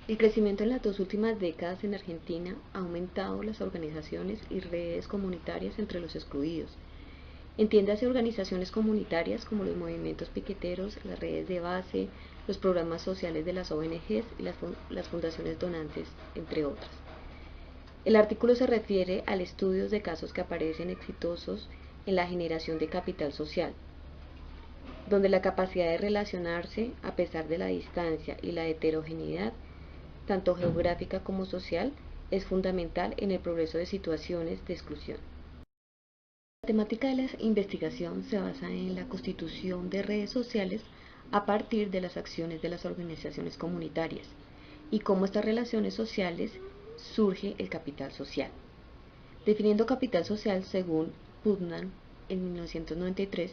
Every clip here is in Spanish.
El crecimiento en las dos últimas décadas en Argentina ha aumentado las organizaciones y redes comunitarias entre los excluidos. Entiéndase organizaciones comunitarias como los movimientos piqueteros, las redes de base, los programas sociales de las ONGs y las fundaciones donantes, entre otras. El artículo se refiere al estudio de casos que aparecen exitosos en la generación de capital social, donde la capacidad de relacionarse, a pesar de la distancia y la heterogeneidad, tanto geográfica como social, es fundamental en el progreso de situaciones de exclusión. La temática de la investigación se basa en la constitución de redes sociales a partir de las acciones de las organizaciones comunitarias y cómo estas relaciones sociales surge el capital social. Definiendo capital social según Putnam en 1993,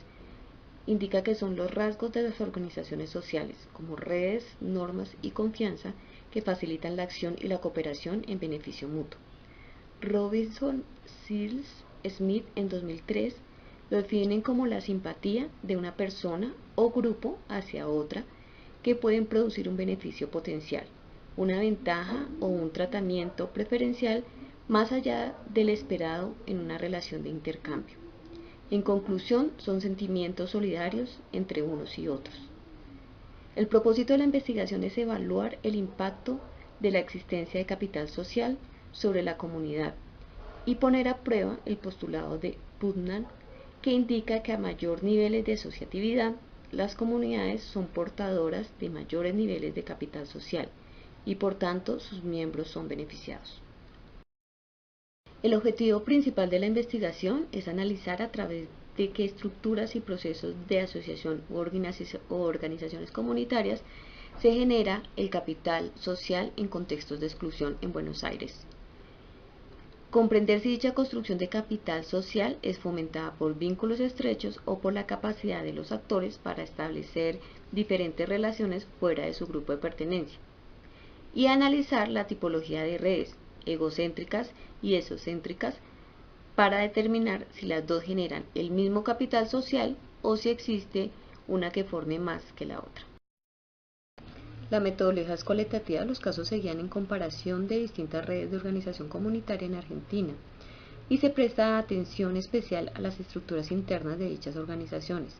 indica que son los rasgos de las organizaciones sociales, como redes, normas y confianza, que facilitan la acción y la cooperación en beneficio mutuo. Robinson, Searles, Smith en 2003 lo definen como la simpatía de una persona o grupo hacia otra que pueden producir un beneficio potencial, una ventaja o un tratamiento preferencial más allá del esperado en una relación de intercambio. En conclusión, son sentimientos solidarios entre unos y otros. El propósito de la investigación es evaluar el impacto de la existencia de capital social sobre la comunidad y poner a prueba el postulado de Putnam, que indica que a mayor niveles de asociatividad, las comunidades son portadoras de mayores niveles de capital social y por tanto sus miembros son beneficiados. El objetivo principal de la investigación es analizar a través de qué estructuras y procesos de asociación u organizaciones comunitarias se genera el capital social en contextos de exclusión en Buenos Aires. Comprender si dicha construcción de capital social es fomentada por vínculos estrechos o por la capacidad de los actores para establecer diferentes relaciones fuera de su grupo de pertenencia. Y analizar la tipología de redes egocéntricas y esocéntricas para determinar si las dos generan el mismo capital social o si existe una que forme más que la otra. La metodología es cualitativa. Los casos se guían en comparación de distintas redes de organización comunitaria en Argentina y se presta atención especial a las estructuras internas de dichas organizaciones,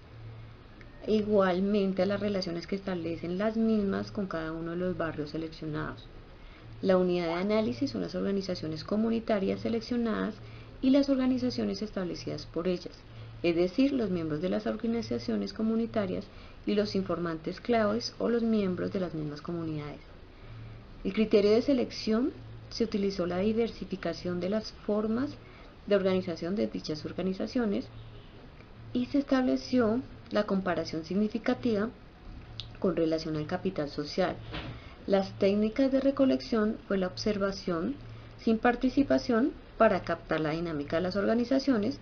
e igualmente a las relaciones que establecen las mismas con cada uno de los barrios seleccionados. La unidad de análisis son las organizaciones comunitarias seleccionadas y las organizaciones establecidas por ellas, es decir, los miembros de las organizaciones comunitarias y los informantes claves o los miembros de las mismas comunidades. El criterio de selección se utilizó la diversificación de las formas de organización de dichas organizaciones y se estableció la comparación significativa con relación al capital social. Las técnicas de recolección fue la observación sin participación para captar la dinámica de las organizaciones,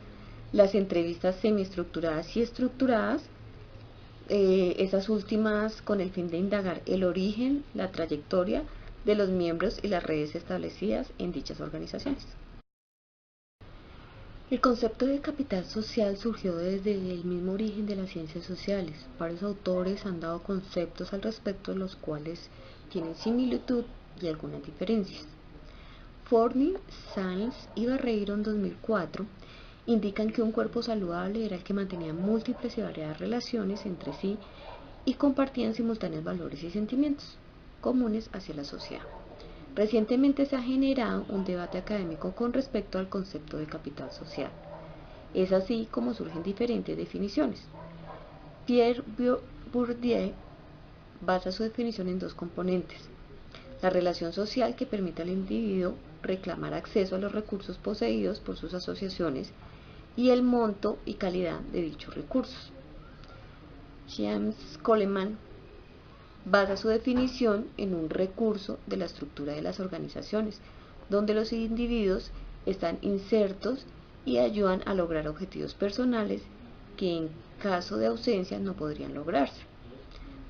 las entrevistas semiestructuradas y estructuradas, esas últimas con el fin de indagar el origen, la trayectoria de los miembros y las redes establecidas en dichas organizaciones. El concepto de capital social surgió desde el mismo origen de las ciencias sociales. Varios autores han dado conceptos al respecto, los cuales tienen similitud y algunas diferencias. Forney, Sáenz y Barreiro en 2004 indican que un cuerpo saludable era el que mantenía múltiples y variadas relaciones entre sí y compartían simultáneos valores y sentimientos comunes hacia la sociedad. Recientemente se ha generado un debate académico con respecto al concepto de capital social. Es así como surgen diferentes definiciones. Pierre Bourdieu basa su definición en dos componentes: la relación social, que permite al individuo reclamar acceso a los recursos poseídos por sus asociaciones, y el monto y calidad de dichos recursos. James Coleman basa su definición en un recurso de la estructura de las organizaciones, donde los individuos están insertos y ayudan a lograr objetivos personales que en caso de ausencia no podrían lograrse.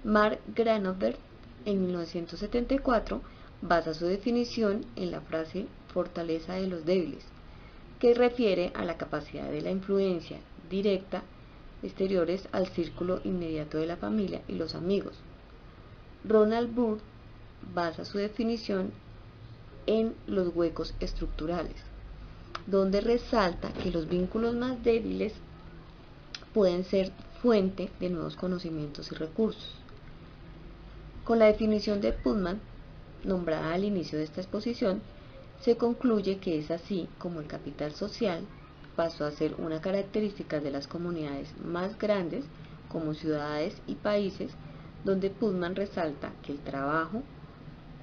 Mark Granovetter en 1974 basa su definición en la frase fortaleza de los débiles, que refiere a la capacidad de la influencia directa exteriores al círculo inmediato de la familia y los amigos. Ronald Burt basa su definición en los huecos estructurales, donde resalta que los vínculos más débiles pueden ser fuente de nuevos conocimientos y recursos. Con la definición de Putnam, nombrada al inicio de esta exposición, se concluye que es así como el capital social pasó a ser una característica de las comunidades más grandes, como ciudades y países, donde Putnam resalta que el trabajo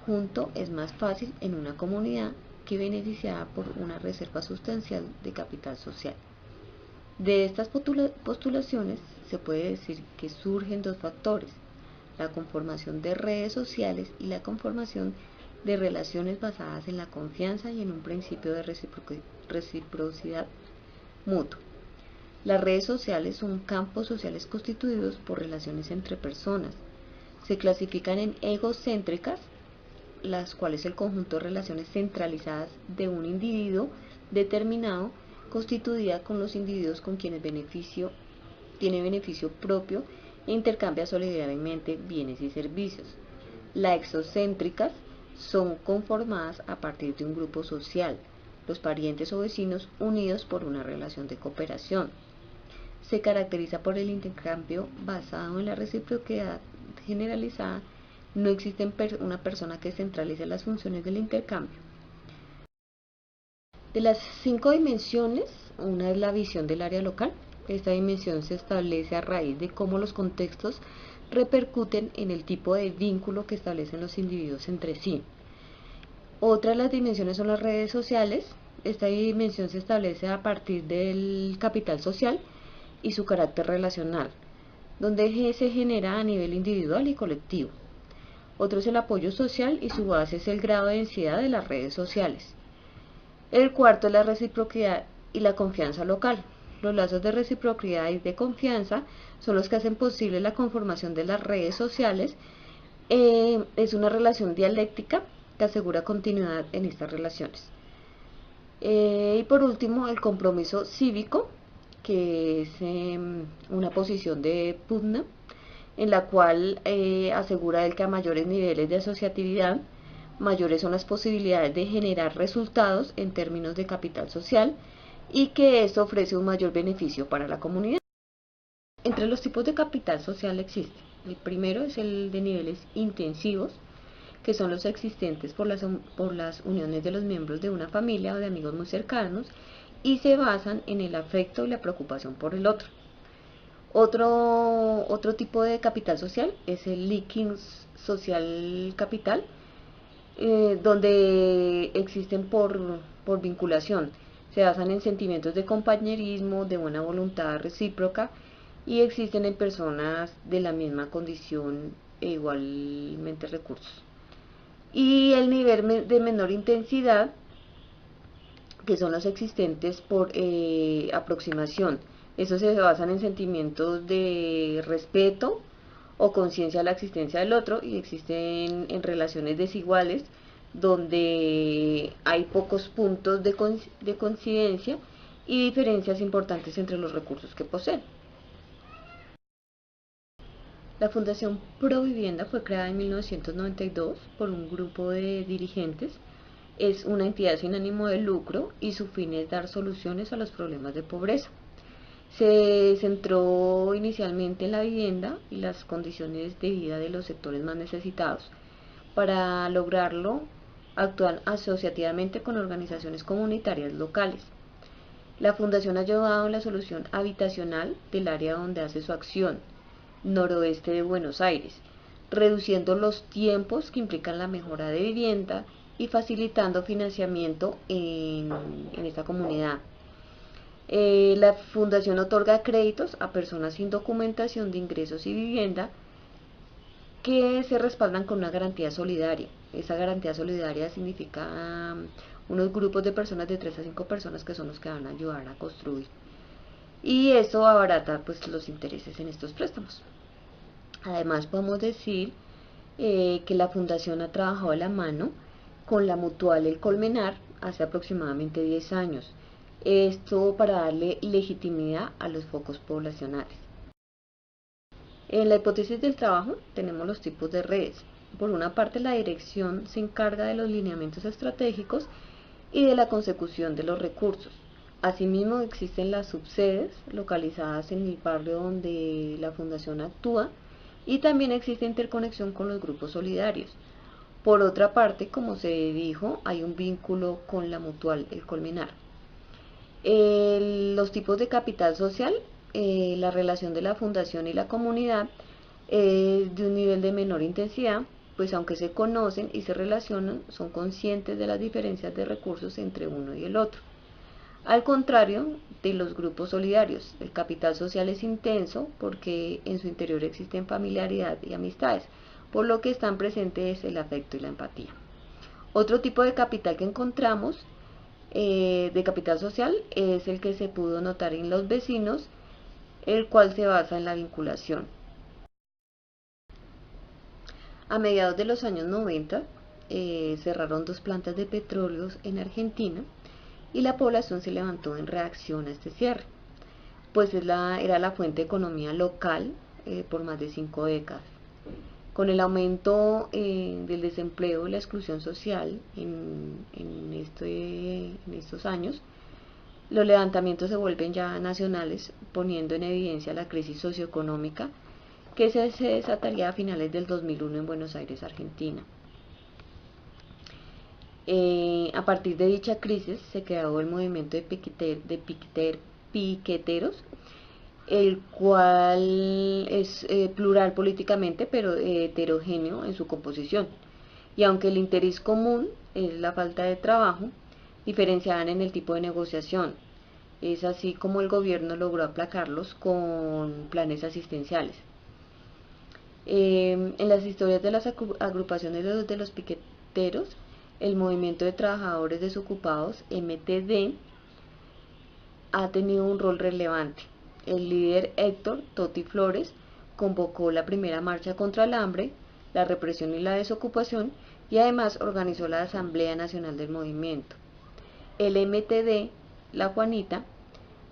junto es más fácil en una comunidad que beneficiada por una reserva sustancial de capital social. De estas postulaciones se puede decir que surgen dos factores: la conformación de redes sociales y la conformación de relaciones basadas en la confianza y en un principio de reciprocidad mutua. Las redes sociales son campos sociales constituidos por relaciones entre personas. Se clasifican en egocéntricas, las cuales el conjunto de relaciones centralizadas de un individuo determinado, constituida con los individuos con quienes tiene beneficio propio e intercambia solidariamente bienes y servicios. Las exocéntricas son conformadas a partir de un grupo social, los parientes o vecinos unidos por una relación de cooperación. Se caracteriza por el intercambio basado en la reciprocidad generalizada. No existe una persona que centralice las funciones del intercambio. De las 5 dimensiones, una es la visión del área local. Esta dimensión se establece a raíz de cómo los contextos repercuten en el tipo de vínculo que establecen los individuos entre sí. Otra de las dimensiones son las redes sociales. Esta dimensión se establece a partir del capital social y su carácter relacional, donde se genera a nivel individual y colectivo. Otro es el apoyo social y su base es el grado de densidad de las redes sociales. El cuarto es la reciprocidad y la confianza local. Los lazos de reciprocidad y de confianza son los que hacen posible la conformación de las redes sociales. Es una relación dialéctica que asegura continuidad en estas relaciones. Y por último, el compromiso cívico, que es una posición de Putnam, en la cual asegura él que a mayores niveles de asociatividad, mayores son las posibilidades de generar resultados en términos de capital social y que esto ofrece un mayor beneficio para la comunidad. Entre los tipos de capital social existe: el primero es el de niveles intensivos, que son los existentes por las uniones de los miembros de una familia o de amigos muy cercanos y se basan en el afecto y la preocupación por el otro. Otro tipo de capital social es el linking social capital, donde existen por vinculación, se basan en sentimientos de compañerismo, de buena voluntad recíproca y existen en personas de la misma condición e igualmente recursos. Y el nivel de menor intensidad, que son los existentes por aproximación. Estos se basan en sentimientos de respeto o conciencia de la existencia del otro y existen en relaciones desiguales donde hay pocos puntos de coincidencia y diferencias importantes entre los recursos que poseen. La Fundación Provivienda fue creada en 1992 por un grupo de dirigentes. Es una entidad sin ánimo de lucro y su fin es dar soluciones a los problemas de pobreza. Se centró inicialmente en la vivienda y las condiciones de vida de los sectores más necesitados. Para lograrlo, actúan asociativamente con organizaciones comunitarias locales. La Fundación ha ayudado en la solución habitacional del área donde hace su acción, noroeste de Buenos Aires, reduciendo los tiempos que implican la mejora de vivienda y facilitando financiamiento en esta comunidad. La Fundación otorga créditos a personas sin documentación de ingresos y vivienda que se respaldan con una garantía solidaria. Esa garantía solidaria significa unos grupos de personas de 3 a 5 personas que son los que van a ayudar a construir. Y eso abarata pues los intereses en estos préstamos. Además podemos decir que la Fundación ha trabajado de la mano con la Mutual El Colmenar hace aproximadamente 10 años. Esto para darle legitimidad a los focos poblacionales. En la hipótesis del trabajo tenemos los tipos de redes. Por una parte, la dirección se encarga de los lineamientos estratégicos y de la consecución de los recursos. Asimismo, existen las subsedes localizadas en el barrio donde la fundación actúa y también existe interconexión con los grupos solidarios. Por otra parte, como se dijo, hay un vínculo con la mutual El Colmenar. Los tipos de capital social, la relación de la fundación y la comunidad es de un nivel de menor intensidad, pues aunque se conocen y se relacionan, son conscientes de las diferencias de recursos entre uno y el otro. Al contrario de los grupos solidarios, el capital social es intenso porque en su interior existen familiaridad y amistades, por lo que están presentes el afecto y la empatía. Otro tipo de capital que encontramos, de capital social, es el que se pudo notar en los vecinos, el cual se basa en la vinculación. A mediados de los años 90 cerraron 2 plantas de petróleos en Argentina y la población se levantó en reacción a este cierre, pues era la fuente de economía local por más de 5 décadas. Con el aumento del desempleo y la exclusión social en estos años, los levantamientos se vuelven ya nacionales, poniendo en evidencia la crisis socioeconómica que se desataría a finales del 2001 en Buenos Aires, Argentina. A partir de dicha crisis se creó el movimiento de piqueteros, el cual es plural políticamente, pero heterogéneo en su composición. Y aunque el interés común es la falta de trabajo, diferenciaban en el tipo de negociación. Es así como el gobierno logró aplacarlos con planes asistenciales. En las historias de las agrupaciones de los piqueteros, el movimiento de trabajadores desocupados, MTD, ha tenido un rol relevante. El líder Héctor Totti Flores convocó la primera marcha contra el hambre, la represión y la desocupación, y además organizó la Asamblea Nacional del Movimiento. El MTD, la Juanita,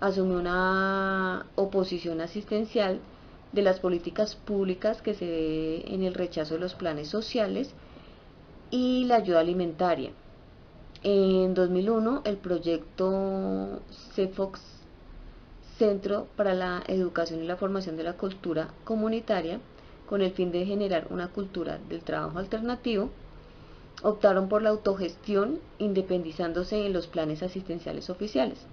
asumió una oposición asistencial de las políticas públicas que se ve en el rechazo de los planes sociales y la ayuda alimentaria. En 2001, el proyecto CEFOX, Centro para la Educación y la Formación de la Cultura Comunitaria, con el fin de generar una cultura del trabajo alternativo, optaron por la autogestión, independizándose en los planes asistenciales oficiales.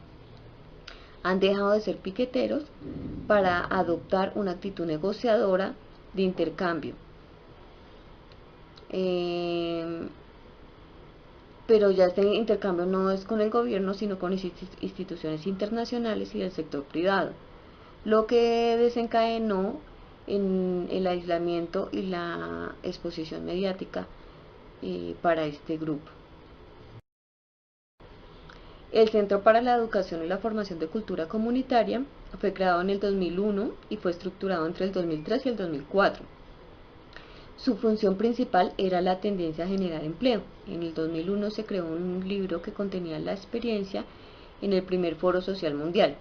Han dejado de ser piqueteros para adoptar una actitud negociadora de intercambio. Pero ya este intercambio no es con el gobierno, sino con instituciones internacionales y del sector privado, lo que desencadenó en el aislamiento y la exposición mediática para este grupo. El Centro para la Educación y la Formación de Cultura Comunitaria fue creado en el 2001 y fue estructurado entre el 2003 y el 2004. Su función principal era la tendencia a generar empleo. En el 2001 se creó un libro que contenía la experiencia en el primer Foro Social Mundial.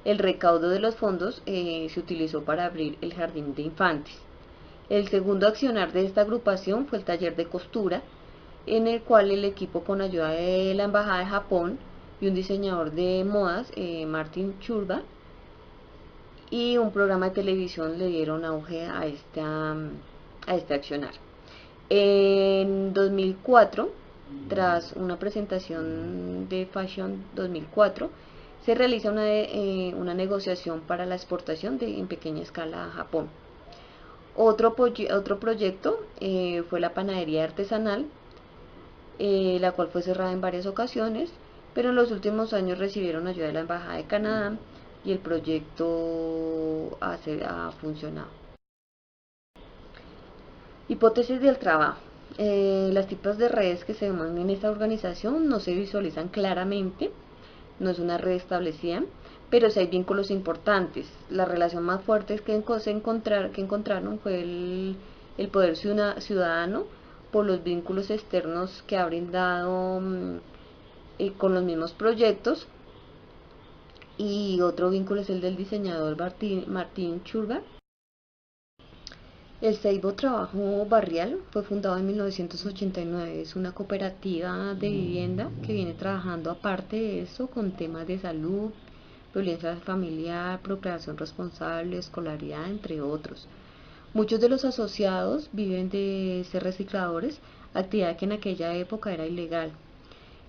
El recaudo de los fondos se utilizó para abrir el jardín de infantes. El segundo accionar de esta agrupación fue el taller de costura, en el cual el equipo, con ayuda de la Embajada de Japón y un diseñador de modas, Martin Churba, y un programa de televisión, le dieron auge a este accionar. En 2004, tras una presentación de Fashion 2004, se realiza una negociación para la exportación en pequeña escala a Japón. Otro proyecto fue la panadería artesanal, la cual fue cerrada en varias ocasiones, pero en los últimos años recibieron ayuda de la Embajada de Canadá y el proyecto ha funcionado. Hipótesis del trabajo. Las tipos de redes que se demuestran en esta organización no se visualizan claramente, no es una red establecida, pero sí hay vínculos importantes. La relación más fuerte que encontraron fue el poder ciudadano, por los vínculos externos que ha brindado con los mismos proyectos. Y otro vínculo es el del diseñador Martín Churba, El Seibo Trabajo Barrial fue fundado en 1989. Es una cooperativa de vivienda que viene trabajando aparte de eso con temas de salud, violencia familiar, procreación responsable, escolaridad, entre otros. Muchos de los asociados viven de ser recicladores, actividad que en aquella época era ilegal.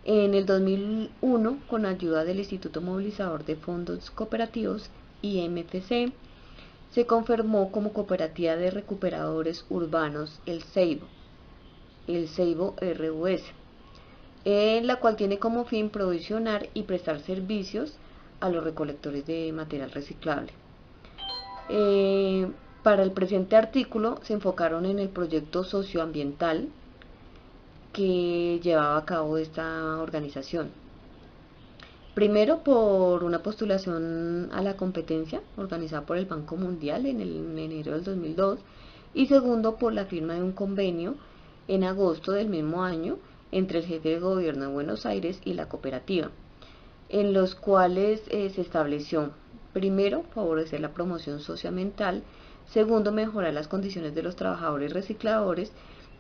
En el 2001, con ayuda del Instituto Movilizador de Fondos Cooperativos, IMFC, se conformó como Cooperativa de Recuperadores Urbanos el Seibo RUS, en la cual tiene como fin provisionar y prestar servicios a los recolectores de material reciclable. Para el presente artículo se enfocaron en el proyecto socioambiental que llevaba a cabo esta organización. Primero, por una postulación a la competencia organizada por el Banco Mundial en enero del 2002, y segundo, por la firma de un convenio en agosto del mismo año entre el jefe de gobierno de Buenos Aires y la cooperativa, en los cuales se estableció, primero, favorecer la promoción socioambiental; segundo, mejorar las condiciones de los trabajadores recicladores;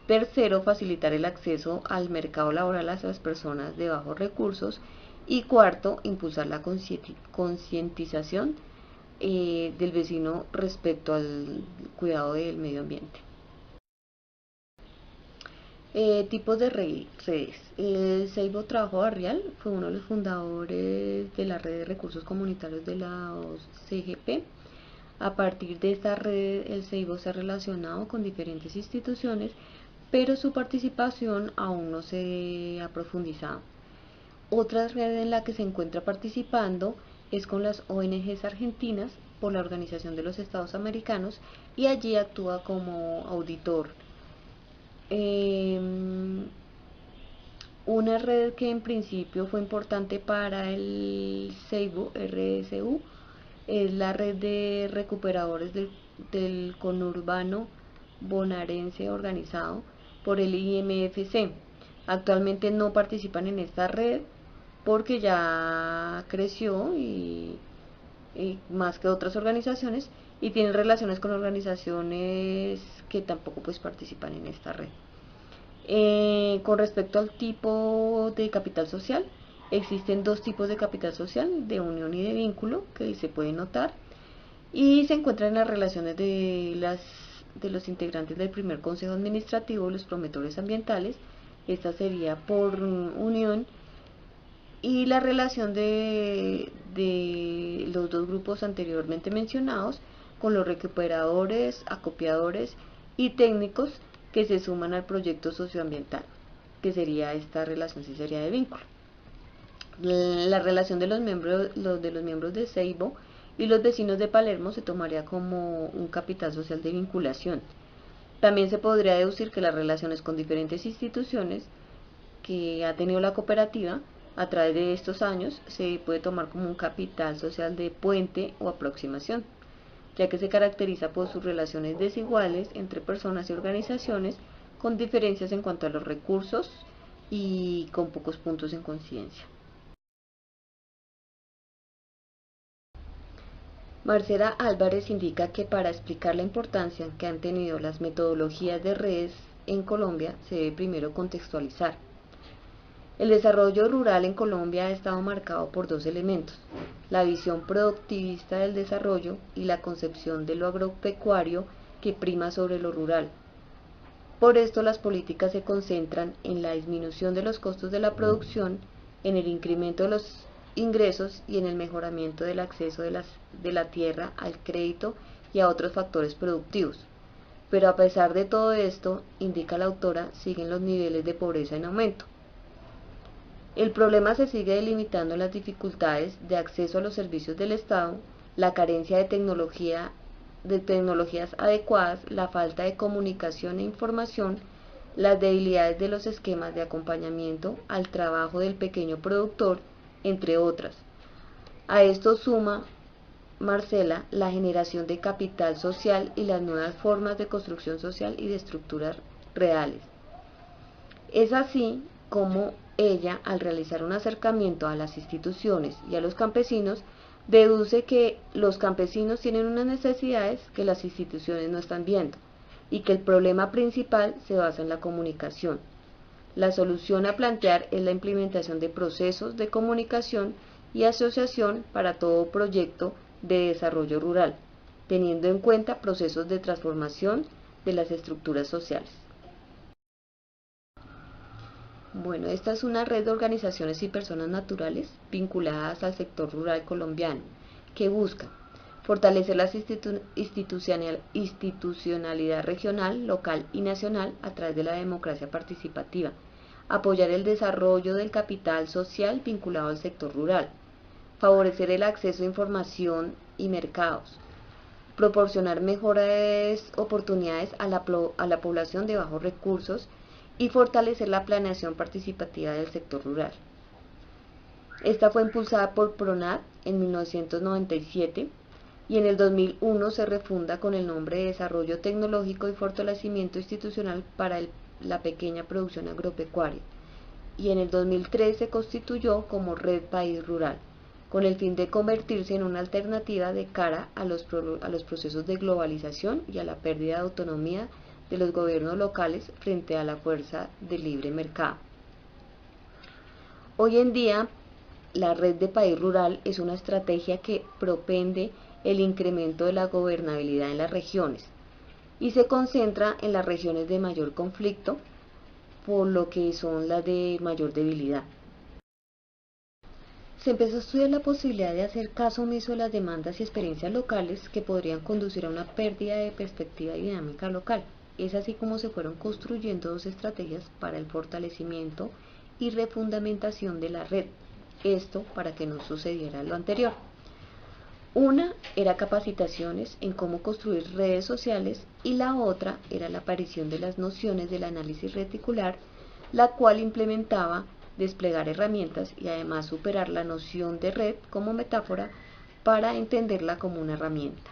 tercero, facilitar el acceso al mercado laboral a las personas de bajos recursos; y cuarto, impulsar la concientización del vecino respecto al cuidado del medio ambiente. Tipos de redes. El Seibo Trabajo Barrial fue uno de los fundadores de la red de recursos comunitarios de la CGP. A partir de esta red, el Seibo se ha relacionado con diferentes instituciones, pero su participación aún no se ha profundizado. Otra red en la que se encuentra participando es con las ONGs argentinas por la Organización de los Estados Americanos, y allí actúa como auditor. Una red que en principio fue importante para el Seibo RSU es la red de recuperadores del conurbano bonaerense organizado por el IMFC. Actualmente no participan en esta red porque ya creció y más que otras organizaciones, y tienen relaciones con organizaciones que tampoco pues participan en esta red. Con respecto al tipo de capital social, existen dos tipos de capital social, de unión y de vínculo, que se pueden notar, y se encuentran en las relaciones de los integrantes del primer consejo administrativo, los promotores ambientales. Esta sería por unión, y la relación de los dos grupos anteriormente mencionados con los recuperadores, acopiadores y técnicos que se suman al proyecto socioambiental, que sería esta relación, sí sería de vínculo. La relación de los miembros de Seibo y los vecinos de Palermo se tomaría como un capital social de vinculación. También se podría deducir que las relaciones con diferentes instituciones que ha tenido la cooperativa a través de estos años se puede tomar como un capital social de puente o aproximación, ya que se caracteriza por sus relaciones desiguales entre personas y organizaciones, con diferencias en cuanto a los recursos y con pocos puntos en coincidencia. Marcela Álvarez indica que para explicar la importancia que han tenido las metodologías de redes en Colombia se debe primero contextualizar. El desarrollo rural en Colombia ha estado marcado por dos elementos: la visión productivista del desarrollo y la concepción de lo agropecuario que prima sobre lo rural. Por esto, las políticas se concentran en la disminución de los costos de la producción, en el incremento de los ingresos y en el mejoramiento del acceso de la tierra al crédito y a otros factores productivos. Pero a pesar de todo esto, indica la autora, siguen los niveles de pobreza en aumento. El problema se sigue delimitando en las dificultades de acceso a los servicios del Estado, la carencia de tecnologías adecuadas, la falta de comunicación e información, las debilidades de los esquemas de acompañamiento al trabajo del pequeño productor, entre otras. A esto suma Marcela la generación de capital social y las nuevas formas de construcción social y de estructuras reales. Es así como ella, al realizar un acercamiento a las instituciones y a los campesinos, deduce que los campesinos tienen unas necesidades que las instituciones no están viendo, y que el problema principal se basa en la comunicación. La solución a plantear es la implementación de procesos de comunicación y asociación para todo proyecto de desarrollo rural, teniendo en cuenta procesos de transformación de las estructuras sociales. Bueno, esta es una red de organizaciones y personas naturales vinculadas al sector rural colombiano que busca fortalecer la institucionalidad regional, local y nacional a través de la democracia participativa, apoyar el desarrollo del capital social vinculado al sector rural, favorecer el acceso a información y mercados, proporcionar mejores oportunidades a la población de bajos recursos y fortalecer la planeación participativa del sector rural. Esta fue impulsada por PRONAT en 1997 y en el 2001 se refunda con el nombre de Desarrollo Tecnológico y Fortalecimiento Institucional para la Pequeña Producción Agropecuaria, y en el 2003 se constituyó como Red País Rural, con el fin de convertirse en una alternativa de cara a los procesos de globalización y a la pérdida de autonomía de los gobiernos locales frente a la fuerza del libre mercado. Hoy en día, la Red de País Rural es una estrategia que propende el incremento de la gobernabilidad en las regiones y se concentra en las regiones de mayor conflicto, por lo que son las de mayor debilidad. Se empezó a estudiar la posibilidad de hacer caso omiso de las demandas y experiencias locales que podrían conducir a una pérdida de perspectiva y dinámica local. Es así como se fueron construyendo dos estrategias para el fortalecimiento y refundamentación de la red, esto para que no sucediera lo anterior. Una era capacitaciones en cómo construir redes sociales y la otra era la aparición de las nociones del análisis reticular, la cual implementaba desplegar herramientas y además superar la noción de red como metáfora para entenderla como una herramienta.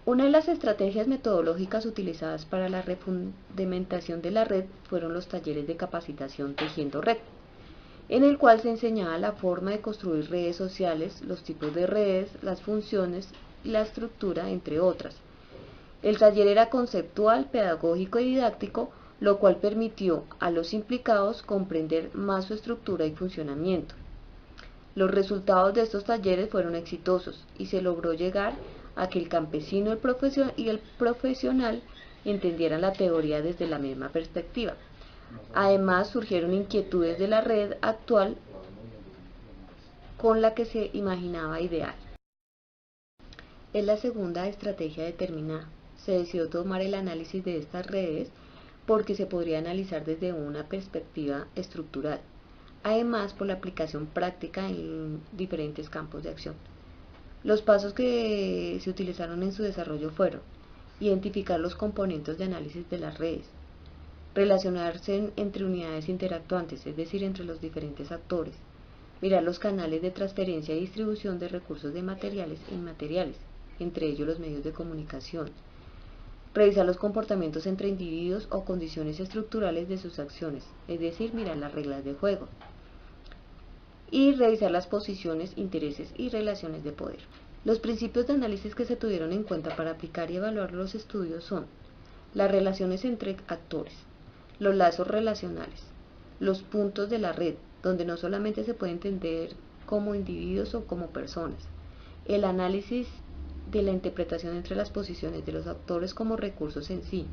Una de las estrategias metodológicas utilizadas para la refundamentación de la red fueron los talleres de capacitación Tejiendo Red, en el cual se enseñaba la forma de construir redes sociales, los tipos de redes, las funciones y la estructura, entre otras. El taller era conceptual, pedagógico y didáctico, lo cual permitió a los implicados comprender más su estructura y funcionamiento. Los resultados de estos talleres fueron exitosos y se logró llegar a que el campesino y el profesional entendieran la teoría desde la misma perspectiva. Además, surgieron inquietudes de la red actual con la que se imaginaba ideal. Es la segunda estrategia determinada. Se decidió tomar el análisis de estas redes porque se podría analizar desde una perspectiva estructural. Además, por la aplicación práctica en diferentes campos de acción. Los pasos que se utilizaron en su desarrollo fueron: identificar los componentes de análisis de las redes, relacionarse entre unidades interactuantes, es decir, entre los diferentes actores, mirar los canales de transferencia y distribución de recursos de materiales e inmateriales, entre ellos los medios de comunicación, revisar los comportamientos entre individuos o condiciones estructurales de sus acciones, es decir, mirar las reglas de juego, y revisar las posiciones, intereses y relaciones de poder. Los principios de análisis que se tuvieron en cuenta para aplicar y evaluar los estudios son: las relaciones entre actores, los lazos relacionales, los puntos de la red, donde no solamente se puede entender como individuos o como personas, el análisis de la interpretación entre las posiciones de los actores como recursos en sí.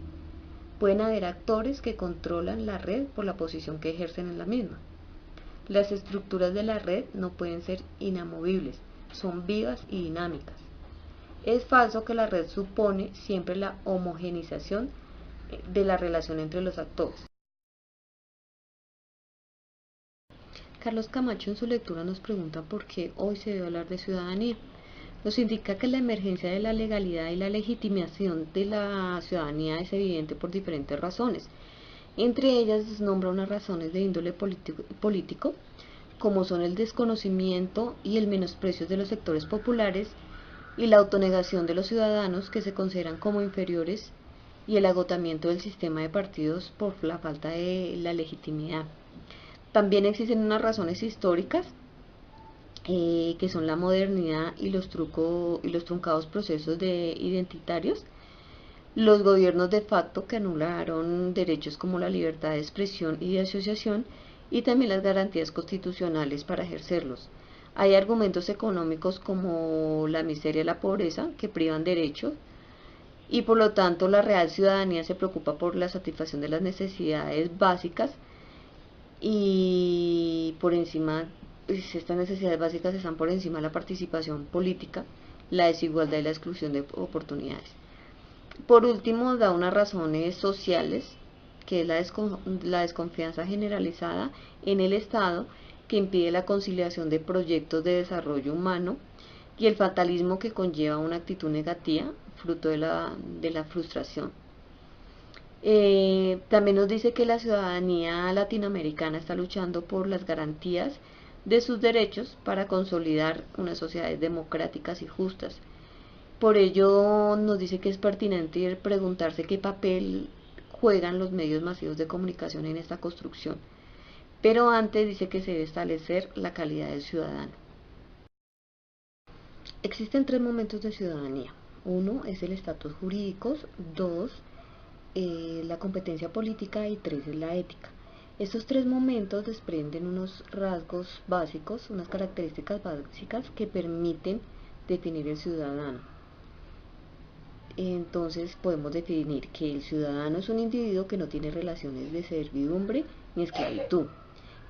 Pueden haber actores que controlan la red por la posición que ejercen en la misma. Las estructuras de la red no pueden ser inamovibles, son vivas y dinámicas. Es falso que la red supone siempre la homogenización de la relación entre los actores. Carlos Camacho en su lectura nos pregunta por qué hoy se debe hablar de ciudadanía. Nos indica que la emergencia de la legalidad y la legitimación de la ciudadanía es evidente por diferentes razones. Entre ellas nombra unas razones de índole político, como son el desconocimiento y el menosprecio de los sectores populares y la autonegación de los ciudadanos que se consideran como inferiores y el agotamiento del sistema de partidos por la falta de la legitimidad. También existen unas razones históricas que son la modernidad y los truncados procesos identitarios, los gobiernos de facto que anularon derechos como la libertad de expresión y de asociación, y también las garantías constitucionales para ejercerlos. Hay argumentos económicos como la miseria y la pobreza que privan derechos, y por lo tanto la real ciudadanía se preocupa por la satisfacción de las necesidades básicas, y por encima, pues, estas necesidades básicas están por encima de la participación política, la desigualdad y la exclusión de oportunidades. Por último, da unas razones sociales, que es la desconfianza generalizada en el Estado, que impide la conciliación de proyectos de desarrollo humano, y el fatalismo que conlleva una actitud negativa, fruto de la frustración. También nos dice que la ciudadanía latinoamericana está luchando por las garantías de sus derechos para consolidar unas sociedades democráticas y justas. Por ello nos dice que es pertinente preguntarse qué papel juegan los medios masivos de comunicación en esta construcción. Pero antes dice que se debe establecer la calidad del ciudadano. Existen tres momentos de ciudadanía. Uno es el estatus jurídico, dos, la competencia política, y tres es la ética. Estos tres momentos desprenden unos rasgos básicos, unas características básicas que permiten definir el ciudadano. Entonces podemos definir que el ciudadano es un individuo que no tiene relaciones de servidumbre ni esclavitud,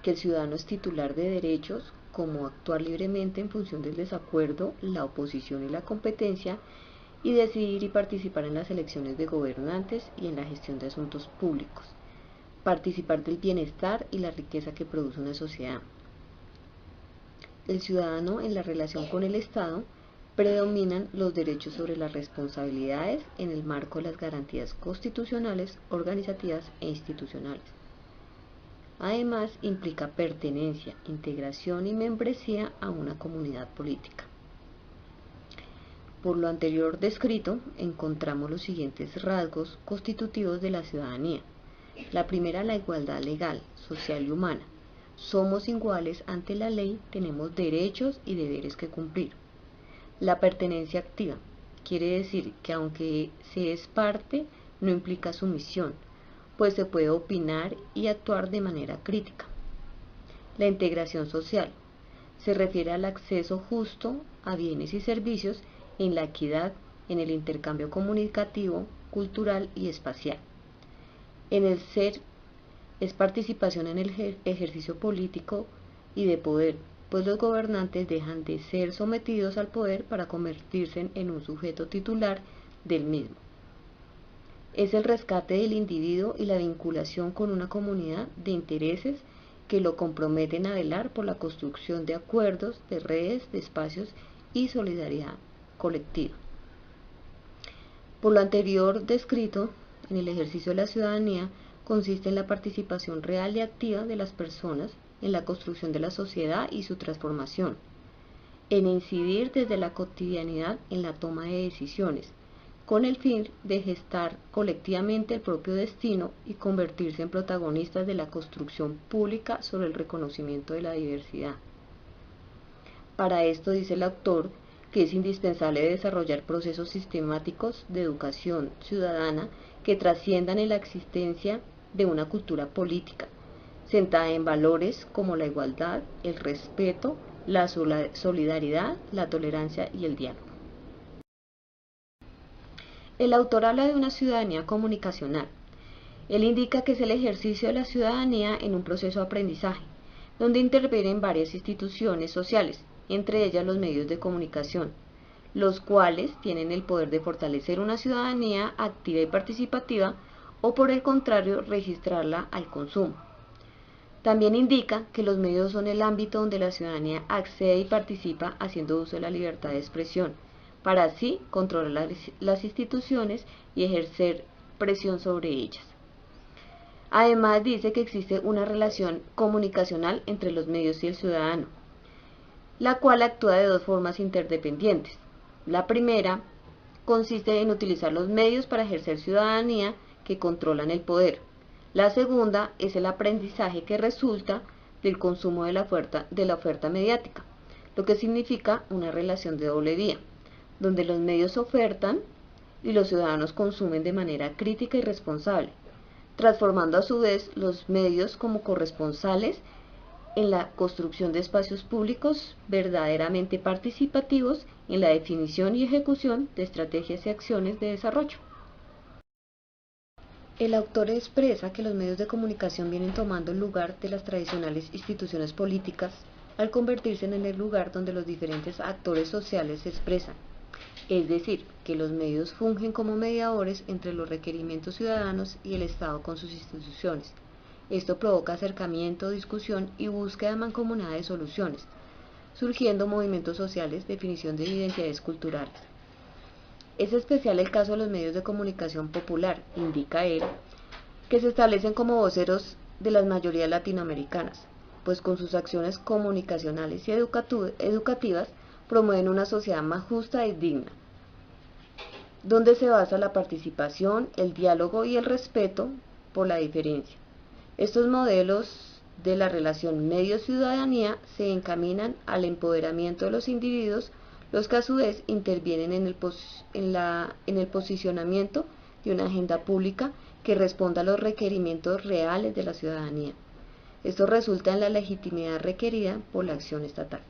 que el ciudadano es titular de derechos como actuar libremente en función del desacuerdo, la oposición y la competencia, y decidir y participar en las elecciones de gobernantes y en la gestión de asuntos públicos, participar del bienestar y la riqueza que produce una sociedad. El ciudadano, en la relación con el Estado, predominan los derechos sobre las responsabilidades en el marco de las garantías constitucionales, organizativas e institucionales. Además, implica pertenencia, integración y membresía a una comunidad política. Por lo anterior descrito, encontramos los siguientes rasgos constitutivos de la ciudadanía. La primera, la igualdad legal, social y humana. Somos iguales ante la ley, tenemos derechos y deberes que cumplir. La pertenencia activa quiere decir que aunque se es parte, no implica sumisión, pues se puede opinar y actuar de manera crítica. La integración social se refiere al acceso justo a bienes y servicios, en la equidad, en el intercambio comunicativo, cultural y espacial. En el ser es participación en el ejercicio político y de poder, pues los gobernantes dejan de ser sometidos al poder para convertirse en un sujeto titular del mismo. Es el rescate del individuo y la vinculación con una comunidad de intereses que lo comprometen a velar por la construcción de acuerdos, de redes, de espacios y solidaridad colectiva. Por lo anterior descrito, en el ejercicio de la ciudadanía consiste en la participación real y activa de las personas en la construcción de la sociedad y su transformación, en incidir desde la cotidianidad en la toma de decisiones, con el fin de gestar colectivamente el propio destino y convertirse en protagonistas de la construcción pública sobre el reconocimiento de la diversidad. Para esto dice el autor que es indispensable desarrollar procesos sistemáticos de educación ciudadana que trasciendan en la existencia de una cultura política, centrada en valores como la igualdad, el respeto, la solidaridad, la tolerancia y el diálogo. El autor habla de una ciudadanía comunicacional. Él indica que es el ejercicio de la ciudadanía en un proceso de aprendizaje, donde intervienen varias instituciones sociales, entre ellas los medios de comunicación, los cuales tienen el poder de fortalecer una ciudadanía activa y participativa, o por el contrario, registrarla al consumo. También indica que los medios son el ámbito donde la ciudadanía accede y participa haciendo uso de la libertad de expresión, para así controlar las instituciones y ejercer presión sobre ellas. Además dice que existe una relación comunicacional entre los medios y el ciudadano, la cual actúa de dos formas interdependientes. La primera consiste en utilizar los medios para ejercer ciudadanía que controlan el poder. La segunda es el aprendizaje que resulta del consumo de la oferta mediática, lo que significa una relación de doble vía, donde los medios ofertan y los ciudadanos consumen de manera crítica y responsable, transformando a su vez los medios como corresponsales en la construcción de espacios públicos verdaderamente participativos en la definición y ejecución de estrategias y acciones de desarrollo. El autor expresa que los medios de comunicación vienen tomando el lugar de las tradicionales instituciones políticas al convertirse en el lugar donde los diferentes actores sociales se expresan, es decir, que los medios fungen como mediadores entre los requerimientos ciudadanos y el Estado con sus instituciones. Esto provoca acercamiento, discusión y búsqueda mancomunada de soluciones, surgiendo movimientos sociales, definición de identidades culturales. Es especial el caso de los medios de comunicación popular, indica él, que se establecen como voceros de las mayorías latinoamericanas, pues con sus acciones comunicacionales y educativas promueven una sociedad más justa y digna, donde se basa la participación, el diálogo y el respeto por la diferencia. Estos modelos de la relación medio-ciudadanía se encaminan al empoderamiento de los individuos, los que a su vez intervienen en el posicionamiento de una agenda pública que responda a los requerimientos reales de la ciudadanía. Esto resulta en la legitimidad requerida por la acción estatal.